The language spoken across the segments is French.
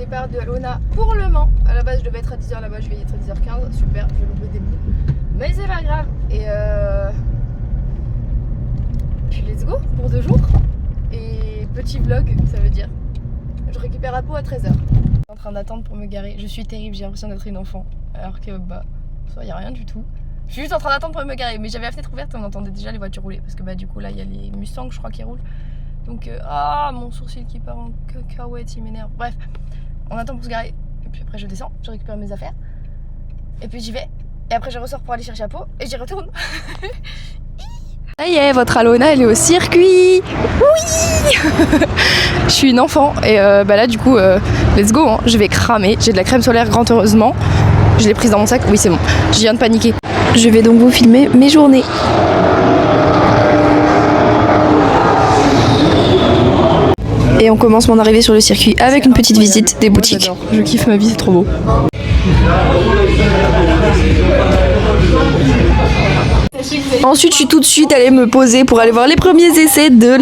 départ de Alona pour Le Mans. À la base je devais être à 10h là-bas, je vais y être à 10h15. Super, je vais louper des bouts. Mais c'est pas grave. Et puis let's go pour 2 jours. Et petit vlog, ça veut dire je récupère la peau à 13h. Je suis en train d'attendre pour me garer. Je suis terrible, j'ai l'impression d'être une enfant. Alors que bah, ça y a rien du tout. Je suis juste en train d'attendre pour me garer. Mais j'avais la fenêtre ouverte et on entendait déjà les voitures rouler. Parce que bah du coup là il y a les Mustangs je crois qui roulent. Donc mon sourcil qui part en cacahuète, il m'énerve. Bref, on attend pour se garer. Et puis après je descends, je récupère mes affaires. Et puis j'y vais. Et après je ressors pour aller chercher la peau et j'y retourne. Ça y est, votre Alona elle est au circuit. Oui. Je suis une enfant et bah là du coup let's go hein. Je vais cramer. J'ai de la crème solaire grand heureusement. Je l'ai prise dans mon sac, oui c'est bon. Je viens de paniquer. Je vais donc vous filmer mes journées. Et on commence mon arrivée sur le circuit avec une petite visite des boutiques. Je kiffe ma vie, c'est trop beau. Ensuite, je suis tout de suite allée me poser pour aller voir les premiers essais de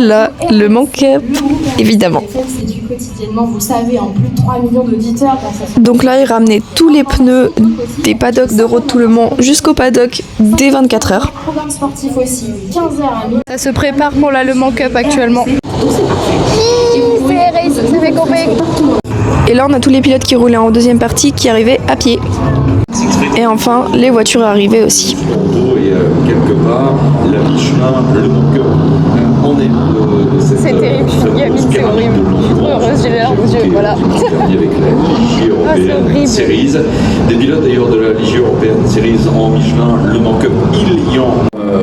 Le Mans Cup, évidemment. Quotidiennement, vous savez, en plus de 3 millions d'auditeurs. Donc là, ils ramenaient tous les pneus des paddocks de Road to Le Mans jusqu'au paddock dès 24 heures. Programme sportif aussi, 15h à midi. Ça se prépare pour la Le Mans Cup actuellement. Et là, on a tous les pilotes qui roulaient en deuxième partie qui arrivaient à pied. Et enfin, les voitures arrivaient aussi. Et quelque part, la Michelin, le Mans Cup, on est c'est terrible, c'est horrible. Je suis trop heureuse, j'ai les larmes aux yeux, voilà. Avec la Ligier Européenne Series. Des pilotes d'ailleurs de la Ligier Européenne Series en Michelin, le Mans Cup Illian.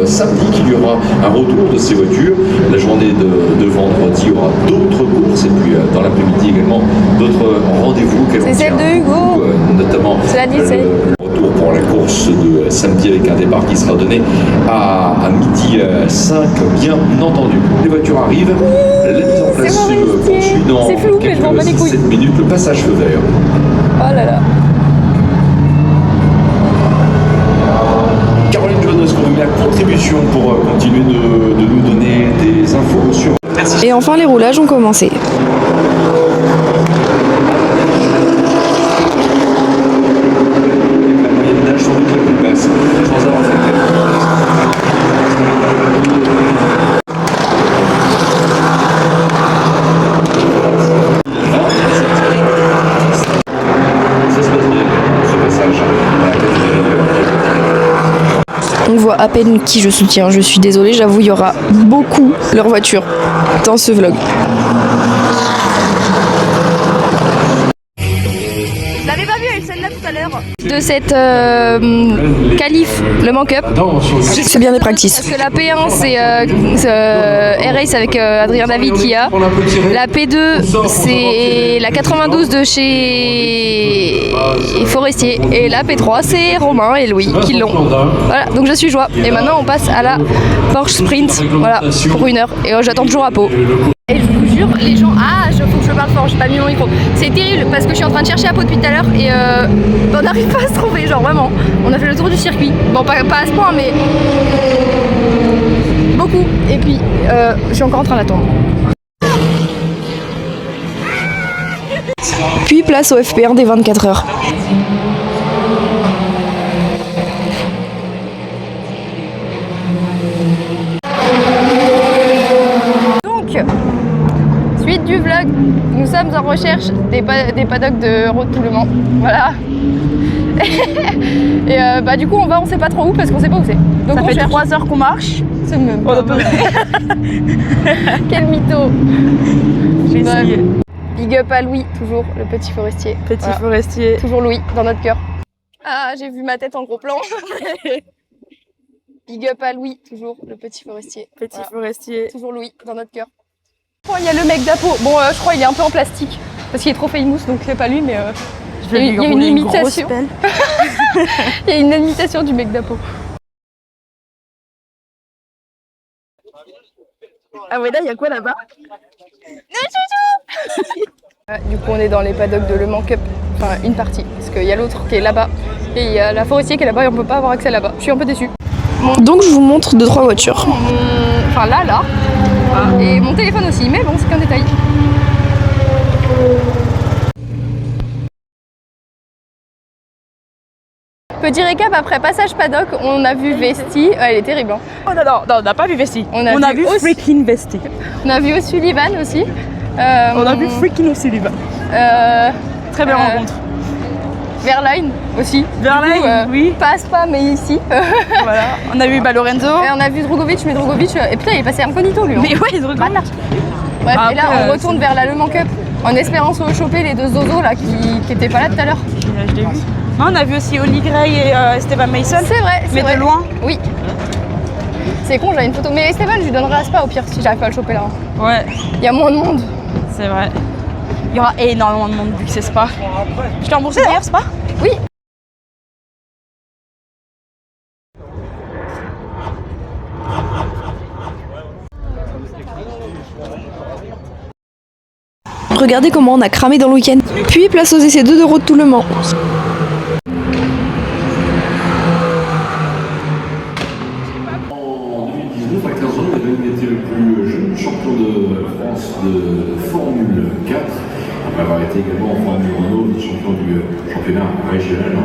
Samedi qu'il y aura un retour de ces voitures. La journée de vendredi, il y aura d'autres courses et puis dans l'après-midi également d'autres rendez-vous. C'est celle de Hugo. Notamment le retour pour la course de samedi avec un départ qui sera donné à midi 5, bien entendu. Les voitures arrivent, la mise en place se poursuit dans quelques 7 minutes, le passage feu vert. Oh là là. Caroline Jones, est-ce qu'on vous met à contribution pour continuer de nous donner des infos sur... Et enfin, les roulages ont commencé. La moyenne d'âge sans doute la plus basse, sans avoir fait ça se passe bien, ce passage. On voit à peine qui je soutiens, je suis désolée, j'avoue, il y aura beaucoup leur voiture dans ce vlog. Je l'avais pas vu avec celle-là tout à l'heure. De cette qualif, le Mans Cup, c'est bien des practices. Parce que la P1 c'est R-Race avec Adrien David qui a. La P2 c'est la 92 de chez Forestier. Et la P3 c'est Romain et Louis qui l'ont. Voilà, donc je suis joie. Et maintenant on passe à la Porsche Sprint, voilà, pour 1 heure. Et j'attends toujours à Pau. Et je vous jure, les gens, faut que je parle fort, j'ai pas mis mon micro. C'est terrible parce que je suis en train de chercher à Pau depuis tout à l'heure et on n'arrive pas à se trouver, genre vraiment. On a fait le tour du circuit. Bon, pas à ce point, mais beaucoup. Et puis, je suis encore en train d'attendre. Puis place au FP1 des 24 heures. Suite du vlog, nous sommes en recherche des paddocks de Road to Le Mans. Voilà. Et bah du coup on sait pas trop où parce qu'on sait pas où c'est. Donc ça fait 3 heures qu'on marche. C'est même pas vrai. Quel mytho. J'ai essayé. Big up à Louis, toujours le petit forestier. Petit forestier. Toujours Louis dans notre cœur. Ah, j'ai vu ma tête en gros plan. Big up à Louis, toujours le petit forestier. Petit forestier. Toujours Louis dans notre cœur. Il y a le mec d'Apo. Bon, je crois qu'il est un peu en plastique parce qu'il est trop famous, donc c'est pas lui, mais il y a une imitation. Il y a une imitation du mec d'Apo. Ah ouais, là, il y a quoi là-bas? Du coup, on est dans les paddocks de Le Mans Cup, enfin une partie, parce qu'il y a l'autre qui est là-bas et il y a la forestier qui est là-bas et on peut pas avoir accès là-bas. Je suis un peu déçue. Donc je vous montre 2-3 voitures. Enfin là. Et mon téléphone aussi, mais bon, c'est qu'un détail. Petit récap, après passage paddock, on a vu Vesti. Elle est terrible. Hein. Oh non, on n'a pas vu Vesti. On a vu freaking Vesti. On a vu O'Sullivan aussi. On a vu freaking O'Sullivan. Très belle rencontre. Verlaine aussi. Verlaine, oui. Pas, mais ici. Voilà. On a vu Lorenzo. Et on a vu Drugovic, mais Drugovic, et putain, il est passé incognito lui. Hein. Mais ouais, Drugovic. Bref, et là, on retourne vers la Le Mans Cup en espérant se choper les deux zozos là qui étaient pas là tout à l'heure. Je l'ai vu. Non, on a vu aussi Oli Gray et Esteban Mason. C'est vrai, mais vrai. De loin. Oui. C'est con, j'avais une photo. Mais Esteban, je lui donnerai à Spa au pire si j'arrive pas à le choper là. Ouais. Il y a moins de monde. C'est vrai. Il y aura énormément de monde vu que c'est Spa. Je t'ai remboursé d'ailleurs Spa? Oui. Regardez comment on a cramé dans le week-end. Puis place aux essais 2 de Road to Le Mans. En 2019, à 15 ans, il a même été le plus jeune champion de France de Formule 4. Après avoir été également en Formule Renault, champion du championnat régional en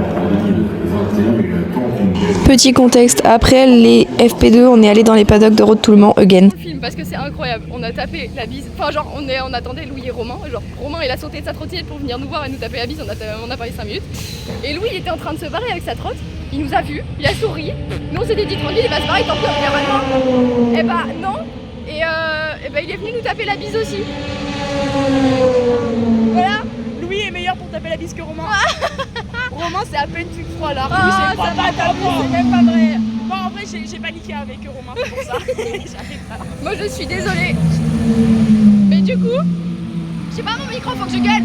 2021, il a tant une belle... Petit contexte, après les FP2, on est allé dans les paddocks de Road to Le Mans again. Parce que c'est incroyable, on a tapé la bise, enfin genre on attendait Louis et Romain, genre Romain il a sauté de sa trottinette pour venir nous voir et nous taper la bise, on a parlé 5 minutes. Et Louis il était en train de se barrer avec sa trotte, il nous a vus, il a souri, nous on s'était dit tranquille il va se barrer tant pis on revient maintenant. Et bah non, et bah il est venu nous taper la bise aussi. Voilà. Louis est meilleur pour taper la bise que Romain. Romain c'est à peine plus froid là. Ah, c'est même pas vrai. Bon en vrai j'ai paniqué avec Romain, c'est pour ça. Moi je suis désolée. Mais du coup, je sais pas mon micro, faut que je gueule.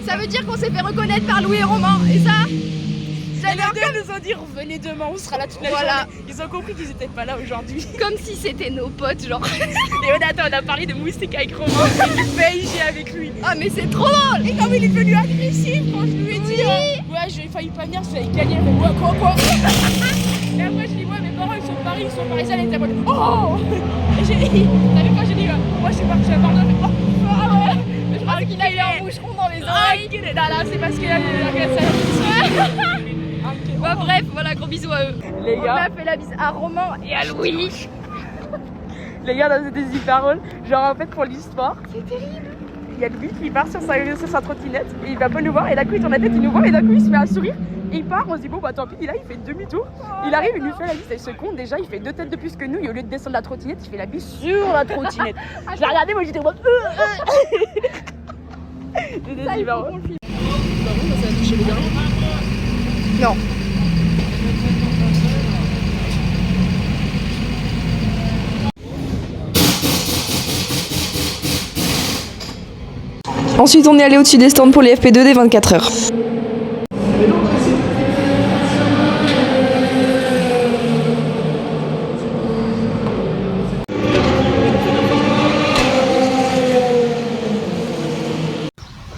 Ça veut dire qu'on s'est fait reconnaître par Louis et Romain. Et ça, les deux nous ont dit revenez demain, on sera là toute la journée. Ils ont compris qu'ils étaient pas là aujourd'hui. Comme si c'était nos potes, genre. Et on a parlé de moustique avec Romain, il fait IG avec lui. Ah mais c'est trop drôle. Et comme il est devenu agressif quand je lui ai dit ouais j'ai failli pas venir, c'est gagné, mais ouais quoi. Et après je dis ouais mes parents ils sont de Paris, ils sont parisiens, ils étaient en mode oh. Et j'ai dit, t'as vu quand j'ai dit moi je suis partie à Bordeaux, mais oh ah ouais. Je pense qu'il a eu un moucheron dans les oreilles. Là c'est parce qu'il a eu Bah bref, voilà, gros bisous à eux. Les gars, on a fait la bise à Romain et à Louis. Les gars, dans des hyperrolls, genre en fait pour l'histoire, c'est terrible. Il y a Louis qui part sur sa trottinette et il va pas nous voir et d'un coup il tourne la tête, il nous voit et d'un coup il se met à sourire et il part, on se dit bon bah tant pis, il fait une demi-tour, il arrive, il nous fait la bise, il se compte déjà, il fait 2 têtes de plus que nous et au lieu de descendre la trottinette, il fait la bise sur la trottinette. Je l'ai regardé, moi j'étais en mode Ça, il faut qu'on le filme. Ça a touché les gars. Non. Ensuite, on est allé au-dessus des stands pour les FP2 des 24 heures.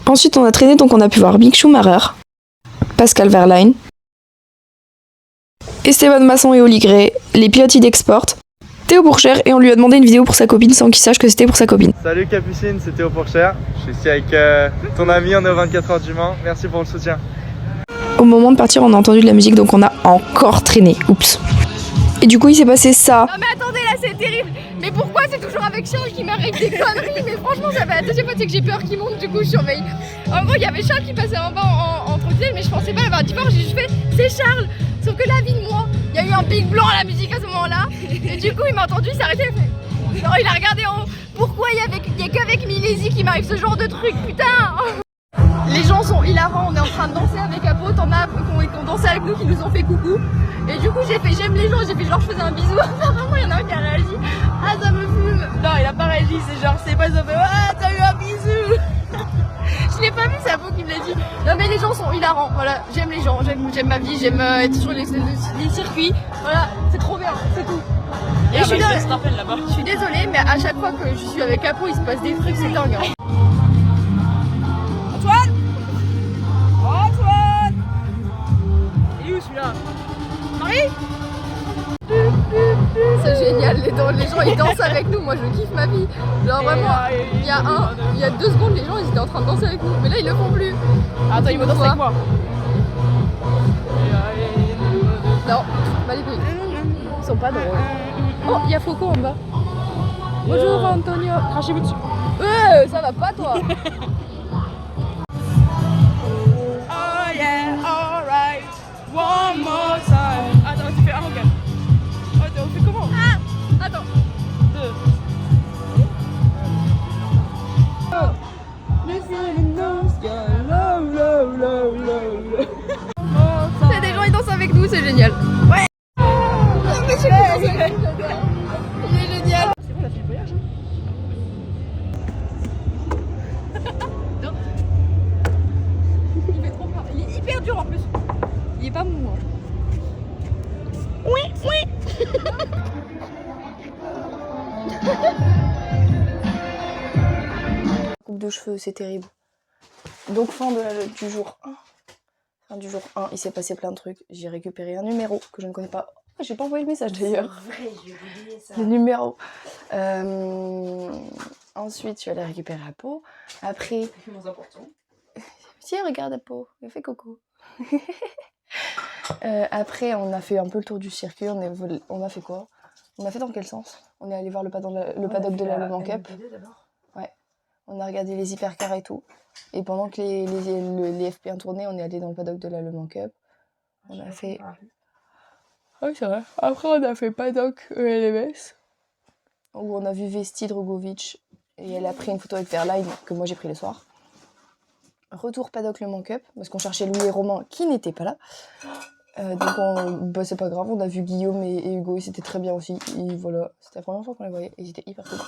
Ensuite, on a traîné, donc on a pu voir Mick Schumacher, Pascal Wehrlein, Esteban Masson et Oli Gray, les pilotes d'Export, Théo Pourchère, et on lui a demandé une vidéo pour sa copine sans qu'il sache que c'était pour sa copine. Salut Capucine, c'est Théo Pourchère. Je suis ici avec ton ami, on est aux 24 heures du Mans. Merci pour le soutien. Au moment de partir, on a entendu de la musique, donc on a encore traîné. Oups. Et du coup, il s'est passé ça. Non mais attendez, là c'est terrible. Mais pourquoi c'est toujours avec Charles qui m'arrive des conneries? Mais franchement, ça fait la deuxième fois que j'ai peur qu'il monte, du coup je surveille. En gros, il y avait Charles qui passait en bas en trottinette, mais je pensais pas l'avoir dit fort. J'ai juste fait, c'est Charles. Sauf que là, moi, il y a eu un pic blanc à la musique à ce moment-là. Et du coup, il m'a entendu, il s'est arrêté. Genre, il a regardé en haut. Pourquoi il y a qu'avec Milésie qui m'arrive ce genre de truc, putain? Les gens sont hilarants, on est en train de danser avec Apo, t'en as qui ont dansé avec nous, qui nous ont fait coucou. Et du coup j'ai fait j'aime les gens, j'ai fait genre je faisais un bisou. Apparemment il y en a un qui a réagi, ah ça me fume. Non il a pas réagi, c'est genre c'est pas ça fait ah t'as eu un bisou. Je l'ai pas vu, c'est Apo qui me l'a dit. Non mais les gens sont hilarants, voilà, j'aime les gens, j'aime ma vie, j'aime être sur les circuits, voilà, c'est trop bien, c'est tout. Et je suis désolée mais à chaque fois que je suis avec Apo il se passe des trucs, c'est dingue. Hein. Celui-là. Marie. C'est génial, les gens ils dansent avec nous, moi je kiffe ma vie. Genre vraiment, il y a 2 secondes les gens ils étaient en train de danser avec nous, mais là ils le font plus. Attends, ils vont danser avec moi. Non, pas les couilles. Ils sont pas drôles. Oh, il y a Foucault en bas. Bonjour Antonio. Crachez-vous dessus. Ça va pas toi. Oh yeah, alright. One more time. Attends, tu fais un regard. Attends, on fait comment? Attends. 2. C'est des gens ils dansent avec nous, c'est génial. Ouais. Mais c'est génial. C'est bon, on a fait le voyage. Il fait trop peur. Il est hyper dur en plus. Il est pas mou. Hein. Coupe de cheveux, c'est terrible. Donc fin du jour 1. Fin du jour 1, il s'est passé plein de trucs. J'ai récupéré un numéro que je ne connais pas. Oh, j'ai pas envoyé le message d'ailleurs. C'est vrai, j'ai oublié ça. Le numéro. Ensuite, je suis allée récupérer la peau. Après, C'est moins important. tiens, regarde la peau. Elle fait coucou. Après, on a fait un peu le tour du circuit. On a fait quoi? On a fait dans quel sens? On est allé voir le paddock de la Le Mans Cup. Ouais. On a regardé les hypercars et tout. Et pendant que les FP1 tournaient, on est allé dans le paddock de la Le Mans Cup. On a fait... Oui, c'est vrai. Après, on a fait paddock ELMS. Où on a vu Vesti Drogovic. Et elle a pris une photo avec Verline, que moi j'ai pris le soir. Retour paddock Le Mans Cup, parce qu'on cherchait Louis et Romain qui n'étaient pas là. Donc c'est pas grave, on a vu Guillaume et Hugo, ils étaient très bien aussi. Et voilà, c'était la première fois qu'on les voyait, ils étaient hyper cool.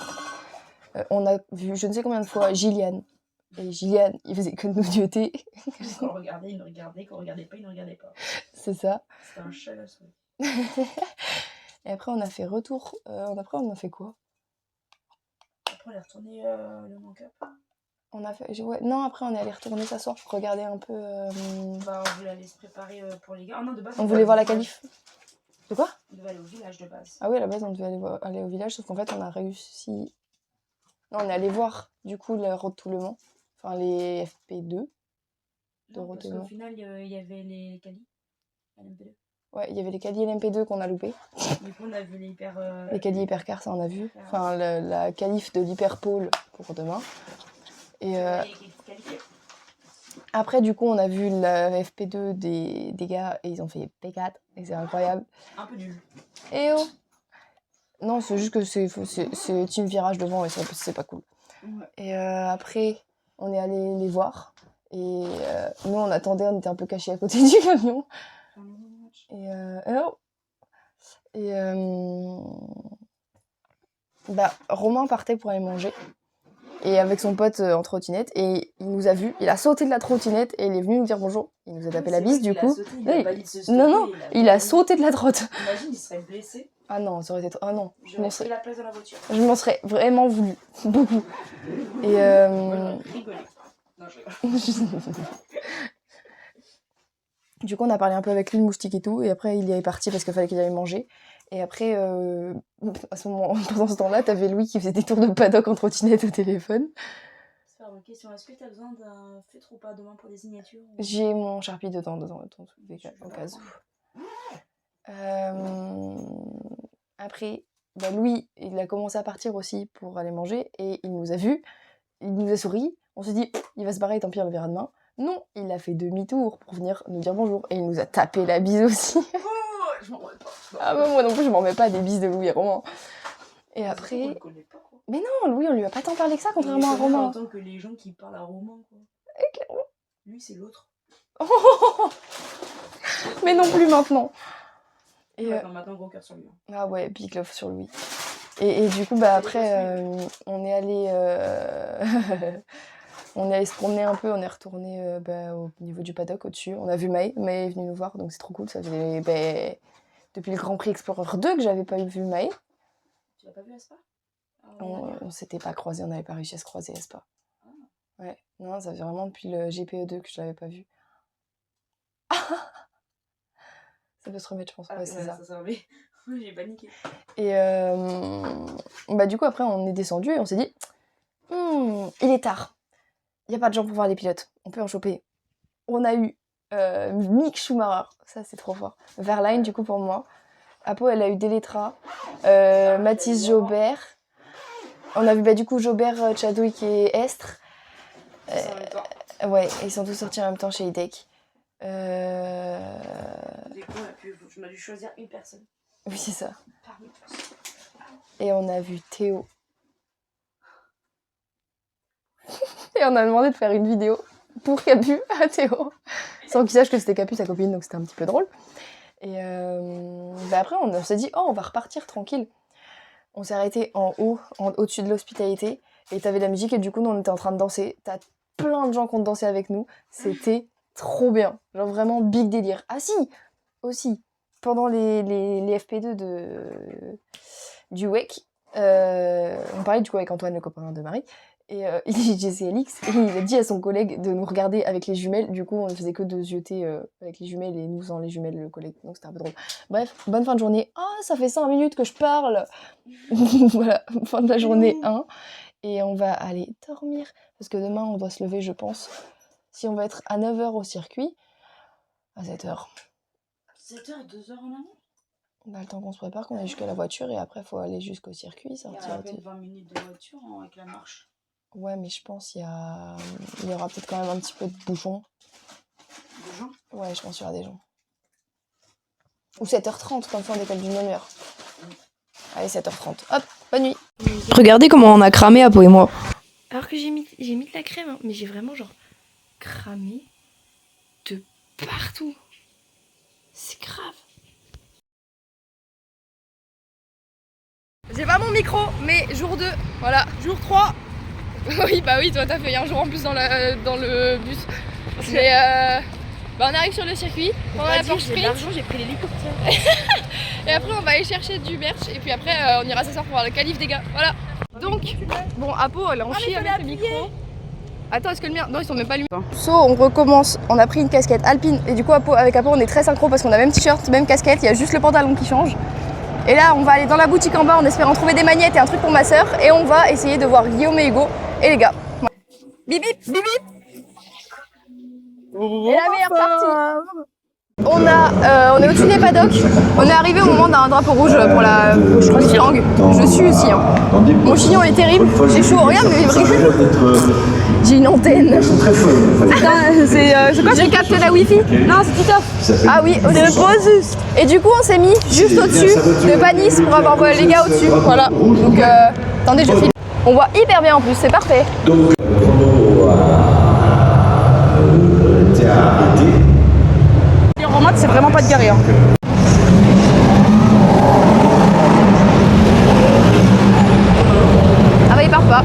On a vu je ne sais combien de fois Gillian. Et Gillian, il faisait que de nous dueter. Quand on regardait, il nous regardait. Quand on regardait pas, il nous regardait pas. C'est ça. C'était un chat là, ça. Et après on a fait retour. Après on a fait quoi? Après, on est retourné le Mans Cup. On a fait... Non, après on est allé retourner s'asseoir pour regarder un peu... Bah, on voulait aller se préparer pour les gars. Ah non, de base. On voulait voir la qualif. De quoi? On devait aller au village de base. Ah oui, à la base on devait aller au village, sauf qu'en fait on a réussi... Non, on est allé voir du coup la Road to Le Mans. Enfin les FP2. Non, parce qu'au final, il y avait les qualis. LMP2. Ouais, il y avait les qualis LMP2 qu'on a loupé. Du coup, on a vu les hyper. Les qualis hypercars, ça on a vu. Enfin, la qualif de l'hyperpole pour demain. Et après, du coup, on a vu la FP2 des gars et ils ont fait P4 et c'est incroyable. Un peu nul. Et oh! Non, c'est juste que c'est team virage devant et c'est pas cool. Ouais. Et après, on est allé les voir. Et nous, on attendait, on était un peu cachés à côté du camion. Romain partait pour aller manger. Et avec son pote en trottinette. Et il nous a vus. Il a sauté de la trottinette et il est venu nous dire bonjour. Il nous a tapé la bise du coup. Il a sauté de la trotte. Imagine, il serait blessé. Ah non, ça aurait été... Ah non. J'aurais pris la place dans la voiture. Je m'en serais vraiment voulu. Beaucoup. Et Moi, j'aurais rigolé. Non, je rigole. Du coup, on a parlé un peu avec lui, le moustique et tout, et après, il y est parti parce qu'il fallait qu'il aille manger. Et après, à ce moment, pendant ce temps-là, t'avais Louis qui faisait des tours de paddock en trottinette au téléphone. C'est pas une question. Est-ce que t'as besoin d'un feutre ou pas demain pour des signatures ou... J'ai mon Sharpie dedans, au cas où. Après, Louis, il a commencé à partir aussi pour aller manger, et il nous a vus, il nous a souri, on s'est dit, il va se barrer, tant pis, on le verra demain. Non, il a fait demi-tour pour venir nous dire bonjour. Et il nous a tapé la bise aussi. Oh, je m'en remets pas. Ah bah moi non plus, je m'en remets pas des bises de Louis et Romain. Et après... On le connaît pas, quoi. Mais non, Louis, on lui a pas tant parlé que ça, contrairement à Romain. En tant que les gens qui parlent à Romain, quoi. Et clairement. Lui, c'est l'autre. Mais non plus maintenant. Et maintenant, gros cœur sur lui. Ah ouais, big love sur Louis. Et du coup, après, on est allé... On est allé se promener un peu, on est retourné au niveau du paddock au-dessus. On a vu Maë est venue nous voir, donc c'est trop cool. Ça faisait depuis le Grand Prix Explorer 2 que j'avais pas vu Maë. Tu l'as pas vu à Spa? On s'était pas croisés, on n'avait pas réussi à se croiser à Spa. Ouais, non, ça fait vraiment depuis le GPE2 que je l'avais pas vu. Ça peut se remettre, je pense. Ouais, c'est ça. Ça remet. J'ai paniqué. Et du coup, après, on est descendu et on s'est dit il est tard. Il n'y a pas de gens pour voir les pilotes. On peut en choper. On a eu Mick Schumacher, ça c'est trop fort. Verlaine du coup pour moi. Apo elle a eu Deletra, Mathis Jobert. On a vu du coup Jobert, Chadwick et Estre. Ouais, ils sont tous sortis en même temps chez IDEC. Du coup, on a dû choisir une personne. Oui c'est ça. Et on a vu Théo. Et on a demandé de faire une vidéo pour Capu à Théo. Sans qu'il sache que c'était Capu, sa copine, donc c'était un petit peu drôle. Et après, on s'est dit, oh, on va repartir tranquille. On s'est arrêté en haut, au-dessus de l'hospitalité. Et t'avais la musique et du coup, nous, on était en train de danser. T'as plein de gens qui ont dansé avec nous. C'était trop bien. Genre vraiment big délire. Ah si, aussi, pendant les FP2 du WEC, on parlait du coup avec Antoine, le copain de Marie. Et il dit JCLX, et il a dit à son collègue de nous regarder avec les jumelles. Du coup, on ne faisait que de zioter avec les jumelles et nous sans les jumelles, le collègue. Donc c'était un peu drôle. Bref, bonne fin de journée. Ah, ça fait 5 minutes que je parle. Voilà, fin de la journée 1. Et on va aller dormir. Parce que demain, on doit se lever, je pense. Si on va être à 9h au circuit, à 7h. 7h et 2h en amont. Bah, le temps qu'on se prépare, qu'on aille jusqu'à la voiture. Et après, il faut aller jusqu'au circuit. Il y a à peine 20 minutes de voiture avec la marche. Ouais, mais je pense qu'il y aura peut-être quand même un petit peu de bouchons. Des gens? Ouais, je pense qu'il y aura des gens. Ou 7h30, comme ça on décale d'une demi-heure. Allez, 7h30. Hop, bonne nuit. Regardez comment on a cramé Apo et moi. Alors que j'ai mis de la crème, hein, mais j'ai vraiment genre cramé de partout. C'est grave. J'ai pas mon micro, mais jour 2, voilà, jour 3. Oui, bah oui, toi t'as fait un jour en plus dans le bus. Mais bah on arrive sur le circuit, pendant la Porsche Sprint. J'ai pris l'hélicoptère. Et après on va aller chercher du merch et puis après on ira s'asseoir pour voir le qualif des gars, voilà. Donc, bon Apo elle est en chie avec le micro. Attends, est-ce que le mien... Non, ils sont même pas allumés. So, on recommence, on a pris une casquette alpine et du coup avec Apo on est très synchro parce qu'on a même t-shirt, même casquette, il y a juste le pantalon qui change. Et là on va aller dans la boutique en bas en espérant trouver des magnettes et un truc pour ma soeur et on va essayer de voir Guillaume et Hugo et les gars. Bip bip, bip bip. Et la meilleure partie. On est au-dessus des paddocks, on est arrivé au moment d'un drapeau rouge pour la langue. Je suis aussi. Hein. Mon chignon est terrible, j'ai chaud, regarde mais j'ai une antenne. C'est quoi? J'ai capté la wifi. Non, c'est tout. Ah oui, c'est le pose. Et du coup on s'est mis juste au-dessus de Panis pour avoir les gars au-dessus. Voilà. Donc attendez, je file. On voit hyper bien en plus, c'est parfait. Donc, En mode, c'est vraiment pas de garer. Hein. Ah bah il part pas.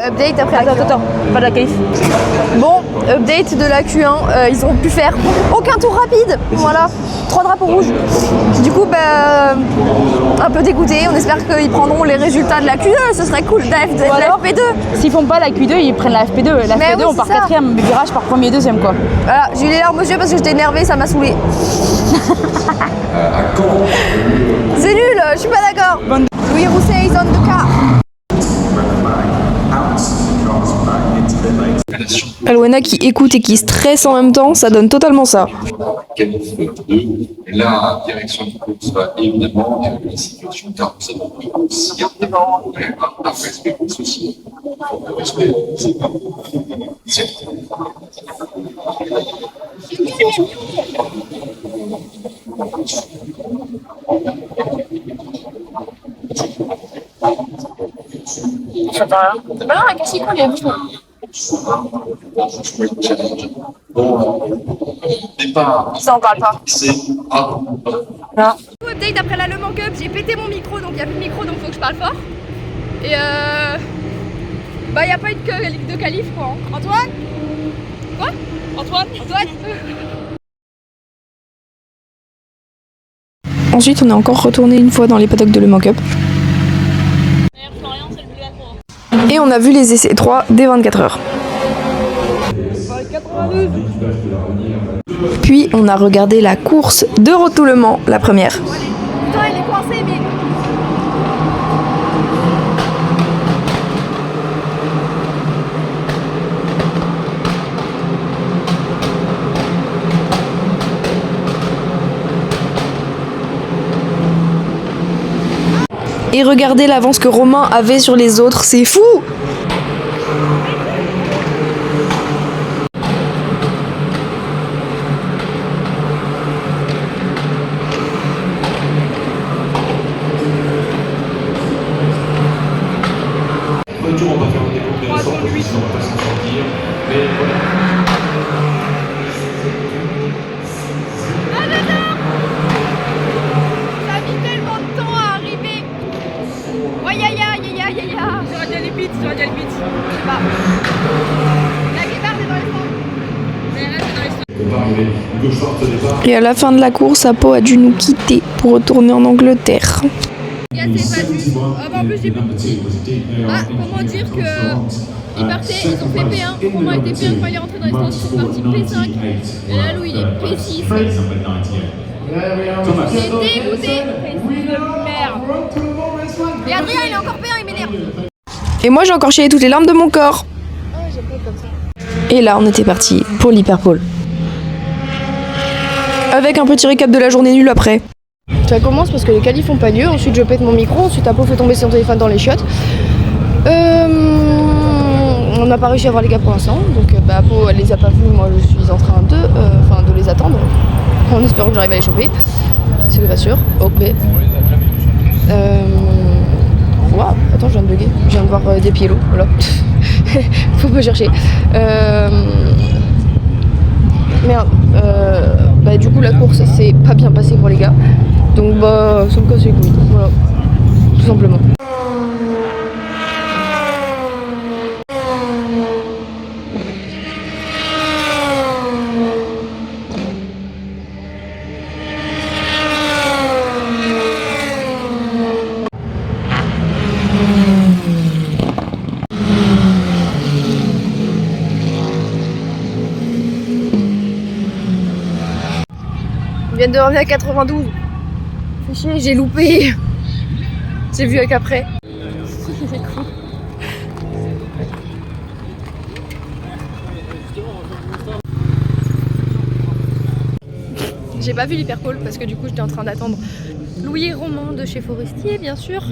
Update après la Q1. Pas de la qualif. Bon, update de la Q1, ils ont pu faire aucun tour rapide. Voilà, 3 drapeaux rouges. Du coup, un peu dégoûté. On espère qu'ils prendront les résultats de la Q2. Ce serait cool, de la FP2. S'ils font pas la Q2, ils prennent la FP2. La FP2, oui, on part 4ème, virage par premier et deuxième quoi. Voilà, j'ai eu les larmes aux yeux parce que j'étais énervée, ça m'a saoulée. C'est nul, je suis pas d'accord. Louis Rousset is on the car. Alwena qui écoute et qui stresse en même temps, ça donne totalement ça. Qualif 2, la direction du course va évidemment la situation car nous avons pris aussi un respect pour ceci. Le respect, c'est pas. Non, la casse il y a beaucoup. Départ. Ça on parle pas. C'est ah. Update après la Le Mans Cup, j'ai pété mon micro donc il n'y a plus de micro donc faut que je parle fort. Et il n'y a pas eu de qualif quoi. Antoine? Quoi? Antoine? Ensuite, on est encore retourné une fois dans les paddocks de Le Mans Cup. Et on a vu les essais 3 des 24 heures. Puis on a regardé la course de Roto Le Mans, la première. Putain, il est coincé, mais. Et regardez l'avance que Romain avait sur les autres, c'est fou! On va faire des comparaisons de position, on va pas s'en sortir. Mais voilà. Ça a mis tellement de temps à arriver. Ouais, ya. J'aurais dit les bits. Je sais pas. La guitare, c'est dans les sens. Mais là, c'est dans les sens. On va arriver gauche forte au départ. Et à la fin de la course, Apo a dû nous quitter pour retourner en Angleterre. En plus, j'ai plus de petits. Ah, comment dire que. Ils partaient, ils ont fait P1. Romain était P1 quand il est rentré dans les stands, ils sont partis P5. Et là, Louis, il est P6. J'ai dégoûté. Merde. Et Adrien, il est encore P1, il m'énerve. Et moi, j'ai encore chialé toutes les larmes de mon corps. Et là, on était parti pour l'hyperpole. Avec un petit récap de la journée nulle après. Ça commence parce que les qualifs font pas lieu, ensuite je pète mon micro, ensuite Apo fait tomber son téléphone dans les chiottes. On n'a pas réussi à voir les gars pour l'instant, donc Apo elle les a pas vus, moi je suis en train de les attendre, en espérant que j'arrive à les choper. C'est pas sûr. Ok. Waouh, attends, je viens de bugger, je viens de voir des pieds-lots, voilà. Faut pas chercher. Merde, du coup la course s'est pas bien passée pour les gars, donc ça me casse les couilles, voilà, tout simplement. Ils viennent de revenir à 92. Fais chier, j'ai loupé. J'ai vu qu'après. C'est cool. J'ai pas vu l'hyperpole parce que du coup j'étais en train d'attendre Louis et Romain de chez Forestier bien sûr,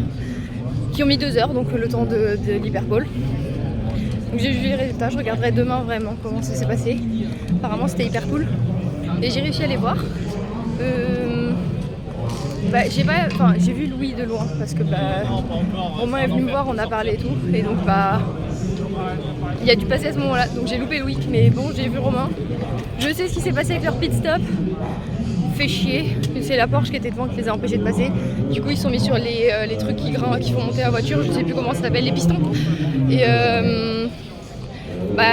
qui ont mis 2 heures, donc le temps de l'hyperpole. Donc j'ai vu les résultats, je regarderai demain vraiment comment ça s'est passé. Apparemment c'était hyper cool et j'ai réussi à les voir. J'ai vu Louis de loin parce que Romain est venu me voir, on a parlé et tout, et donc il a dû passer à ce moment-là, donc j'ai loupé Louis, mais bon j'ai vu Romain. Je sais ce qui s'est passé avec leur pit stop. Fait chier, c'est la Porsche qui était devant qui les a empêchés de passer. Du coup ils sont mis sur les trucs qui font monter la voiture, je sais plus comment ça s'appelle, les pistons. Et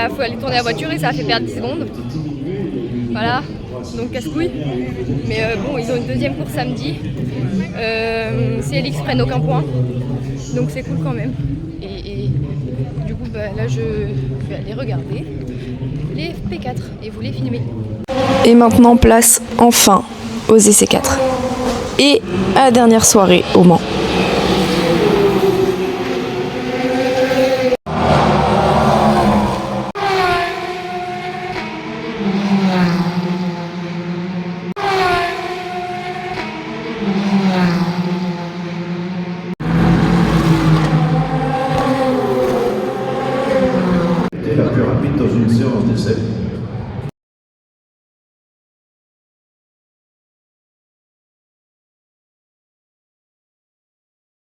faut aller tourner la voiture et ça a fait perdre 10 secondes. Voilà, donc casse-couille. Mais ils ont une deuxième course samedi. CLX prennent aucun point, donc c'est cool quand même. Et du coup là je vais aller regarder les P4 et vous les filmer. Et maintenant place enfin aux essais 4 et à la dernière soirée au Mans. La plus rapide dans une séance d'essai.